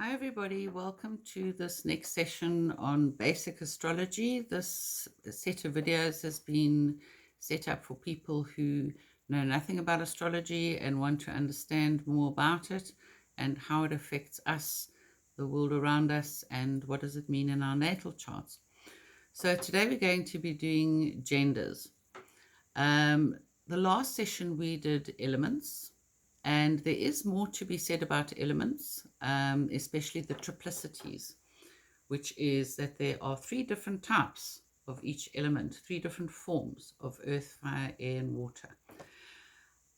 Hi, everybody. Welcome to this next session on basic astrology. This set of videos has been set up for people who know nothing about astrology and want to understand more about it and how it affects us, the world around us, and what does it mean in our natal charts. So today we're going to be doing genders. The last session we did elements, and there is more to be said about elements, especially the triplicities, which is that there are three different types of each element, three different forms of earth, fire, air, and water.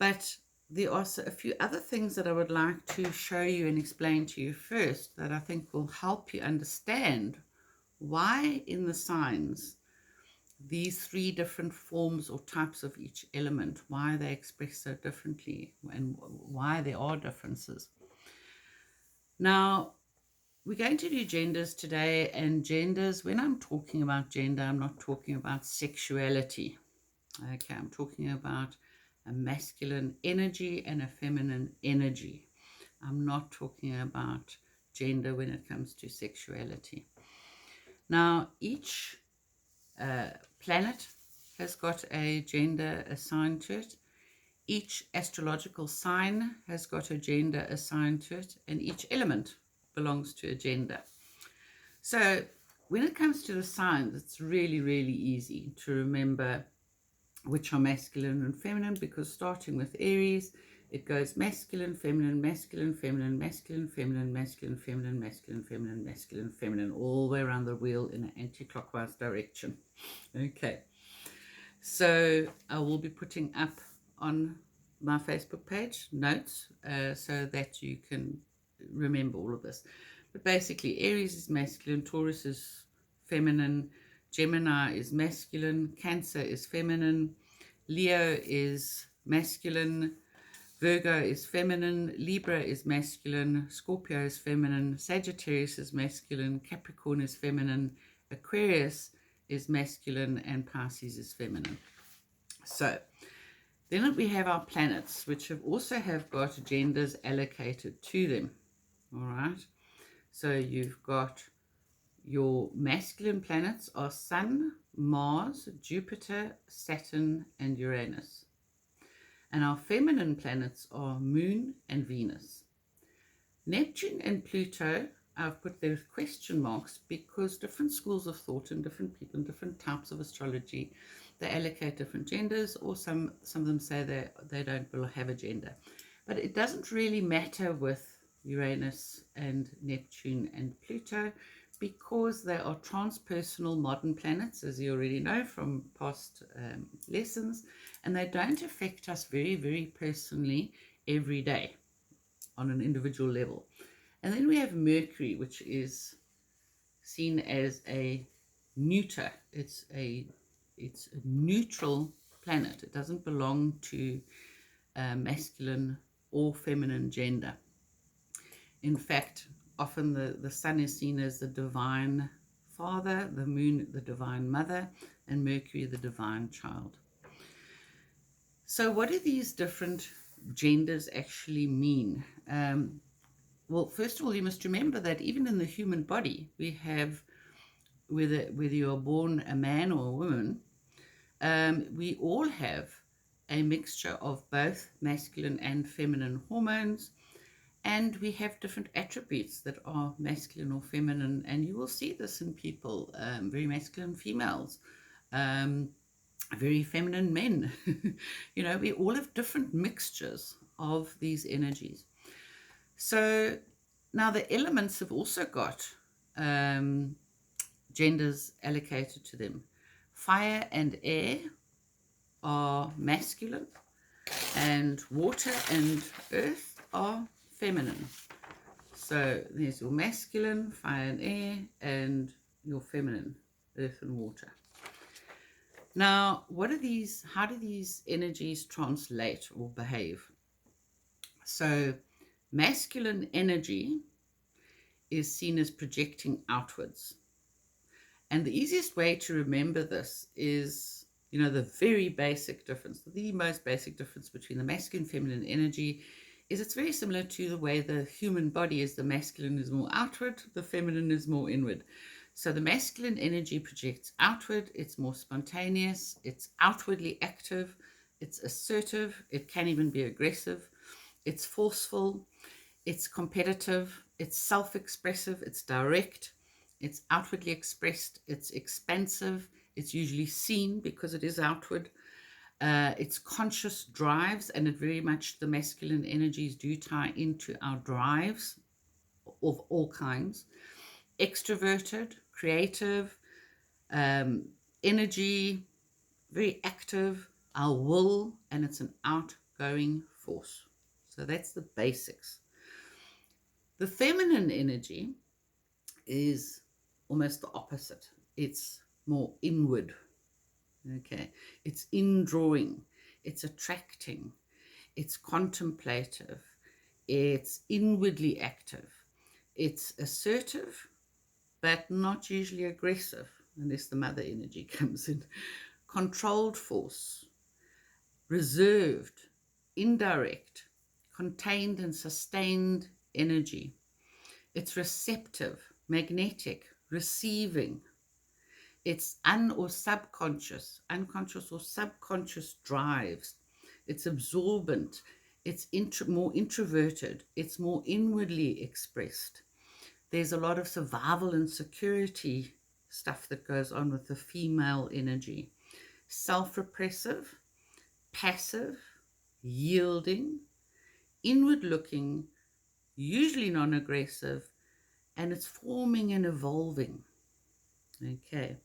But there are a few other things that I would like to show you and explain to you first that I think will help you understand why in the signs these three different forms or types of each element, why they express so differently and why there are differences. Now, we're going to do genders today, and genders, when I'm talking about gender, I'm not talking about sexuality. Okay, I'm talking about a masculine energy and a feminine energy. I'm not talking about gender when it comes to sexuality. Now, each planet has got a gender assigned to it. Each astrological sign has got a gender assigned to it, and each element belongs to a gender. So when it comes to the signs, it's really, really easy to remember which are masculine and feminine, because starting with Aries, it goes masculine, feminine, masculine, feminine, masculine, feminine, masculine, feminine, masculine, feminine, masculine, feminine, all the way around the wheel in an anti-clockwise direction. Okay, so I will be putting up on my Facebook page notes so that you can remember all of this. But basically, Aries is masculine, Taurus is feminine, Gemini is masculine, Cancer is feminine, Leo is masculine, Virgo is feminine, Libra is masculine, Scorpio is feminine, Sagittarius is masculine, Capricorn is feminine, Aquarius is masculine, and Pisces is feminine. So then we have our planets, which have also got genders allocated to them. All right. So you've got your masculine planets are Sun, Mars, Jupiter, Saturn, and Uranus. And our feminine planets are Moon and Venus. Neptune and Pluto, I've put there with question marks because different schools of thought and different people and different types of astrology, they allocate different genders, or some of them say they don't have a gender. But it doesn't really matter with Uranus and Neptune and Pluto, because they are transpersonal modern planets, as you already know from past lessons, and they don't affect us very, very personally every day on an individual level. And then we have Mercury, which is seen as a neuter. It's a neutral planet. It doesn't belong to masculine or feminine gender. In fact, often the sun is seen as the divine father, the moon the divine mother, and Mercury the divine child. So what do these different genders actually mean? Well, first of all, you must remember that even in the human body, we have, whether you're born a man or a woman, we all have a mixture of both masculine and feminine hormones, and we have different attributes that are masculine or feminine, and you will see this in people, very masculine females, very feminine men. You know, we all have different mixtures of these energies. So now the elements have also got genders allocated to them. Fire and air are masculine, and water and earth are feminine. So there's your masculine, fire and air, and your feminine, earth and water. Now, how do these energies translate or behave? So masculine energy is seen as projecting outwards. And the easiest way to remember this is, the very basic difference, the most basic difference between the masculine and feminine energy is it's very similar to the way the human body is. The masculine is more outward, the feminine is more inward. So the masculine energy projects outward, it's more spontaneous, it's outwardly active, it's assertive, it can even be aggressive, it's forceful, it's competitive, it's self-expressive, it's direct, it's outwardly expressed, it's expansive, it's usually seen because it is outward. It's conscious drives, and it very much, the masculine energies do tie into our drives of all kinds. Extroverted, creative, energy, very active, our will, and it's an outgoing force. So that's the basics. The feminine energy is almost the opposite. It's more inward. Okay, it's indrawing, it's attracting, it's contemplative, it's inwardly active, it's assertive, but not usually aggressive, unless the mother energy comes in. Controlled force, reserved, indirect, contained and sustained energy. It's receptive, magnetic, receiving. It's unconscious or subconscious drives. It's absorbent. It's more introverted. It's more inwardly expressed. There's a lot of survival and security stuff that goes on with the female energy. Self-repressive, passive, yielding, inward-looking, usually non-aggressive, and it's forming and evolving. Okay.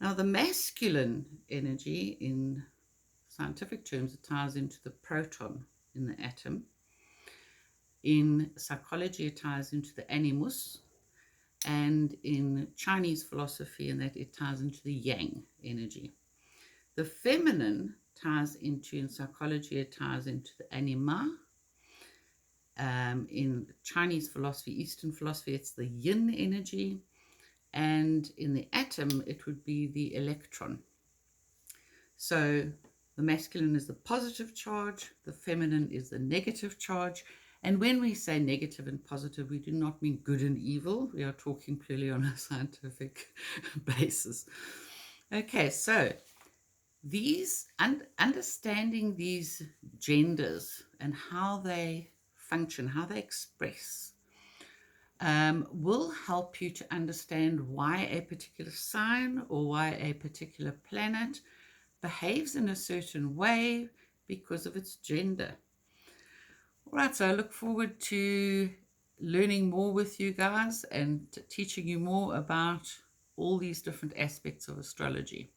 Now, the masculine energy, in scientific terms, it ties into the proton in the atom. In psychology, it ties into the animus. And in Chinese philosophy, and that it ties into the yang energy. The feminine ties into, in psychology, it ties into the anima. In Chinese philosophy, Eastern philosophy, it's the yin energy. And in the atom, it would be the electron. So the masculine is the positive charge, the feminine is the negative charge. And when we say negative and positive, we do not mean good and evil. We are talking purely on a scientific basis. Okay, so these understanding these genders and how they function, how they express, will help you to understand why a particular sign or why a particular planet behaves in a certain way because of its gender. All right, so I look forward to learning more with you guys and teaching you more about all these different aspects of astrology.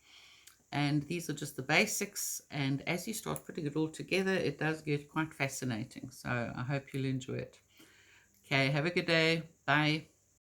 And these are just the basics, and as you start putting it all together, it does get quite fascinating. So I hope you'll enjoy it. Okay, have a good day. Bye.